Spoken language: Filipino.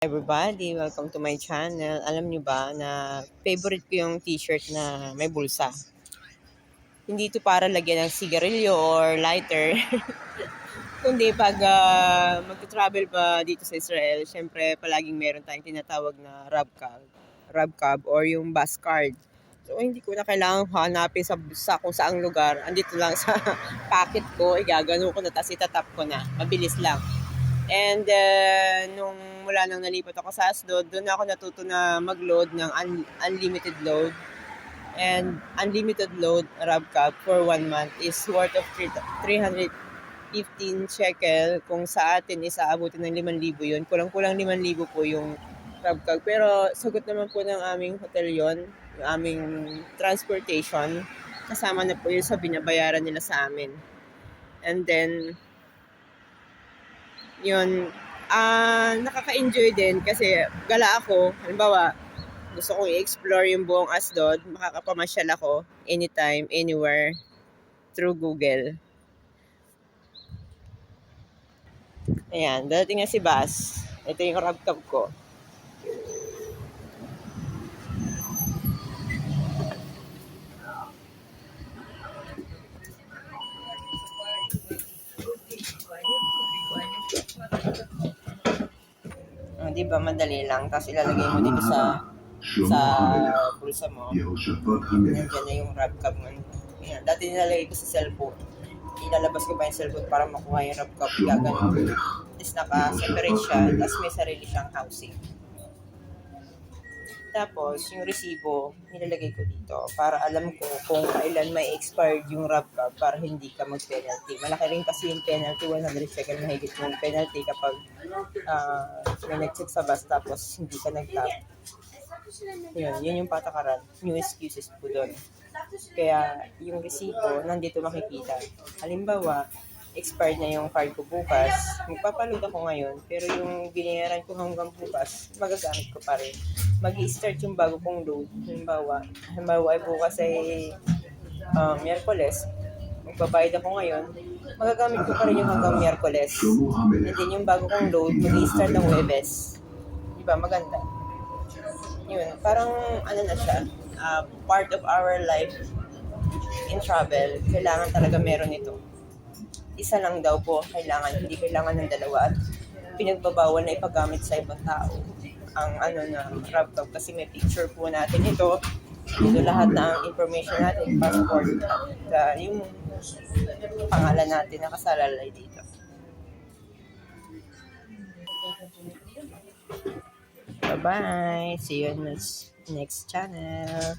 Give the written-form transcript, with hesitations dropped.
Everybody, welcome to my channel. Alam nyo ba na favorite ko yung t-shirt na may bulsa? Hindi ito para lagyan ng sigarilyo or lighter. Kundi pag mag-travel pa dito sa Israel, syempre palaging meron tayong tinatawag na Rabcab or yung bus card. So hindi ko na kailangan hanapin sa kung saang lugar. Andito lang sa pocket ko, igagano ko na, tapos itatap ko na. Mabilis lang. And nung mula nang nalipat ako sa Asdod, doon ako natuto na mag-load ng unlimited load. And unlimited load Rabcab for 1 month is worth of 315 shekel. Kung sa atin is aabutin ng 5,000 yun. Kulang-kulang 5,000 po yung Rabcab. Pero sagot naman po ng aming hotel yon, yung aming transportation. Kasama na po yun sa binabayaran nila sa amin. And then, yun, nakaka-enjoy din kasi gala ako. Halimbawa, gusto kong i-explore yung buong Asdod, makakapamasyal ako anytime, anywhere through Google. Ayan, dadating na si Bas. Ito yung Rabcab ko. Di ba madali lang, tapos ilalagay mo dito sa bulsa mo. Nandiyan na yung Rabcab mo. Ayan, dati nilalagay ko sa cellphone. Ilalabas ko pa yung cellphone para makuha yung Rabcab. Gagano. Tapos naka-separate siya, tapos may sarili siyang housing. Tapos, yung resibo, nilalagay ko dito para alam ko kung kailan may expired yung Rabcab para hindi ka mag-penalty. Malaki rin kasi yung penalty, 100 shekel mahigit yung penalty kapag may nag-check sa bus tapos hindi ka nag-tap. Yun yung patakaran, yung excuses po doon. Kaya yung resibo, nandito makikita. Halimbawa, expired na yung card ko bukas, magpapaload ako ngayon, pero yung binayaran ko hanggang bukas, magagamit ko pa rin. Mag-i-start yung bago kong load. Halimbawa ay bukas ay Miyerkules, magbabayad ako ngayon, magagamit ko pa rin yung hanggang Miyerkules. And then yung bago kong load, mag-i-start ng Huwebes. Diba? Maganda. Yun, parang ano na siya, part of our life in travel. Kailangan talaga meron ito. Isa lang daw po kailangan, hindi kailangan ng dalawa, at pinagbabawal na ipagamit sa ibang tao ang na Rabcab kasi may picture po natin ito. Dito lahat ng information natin, passport, at yung pangalan natin nakasalalay dito. Bye-bye! See you in next channel.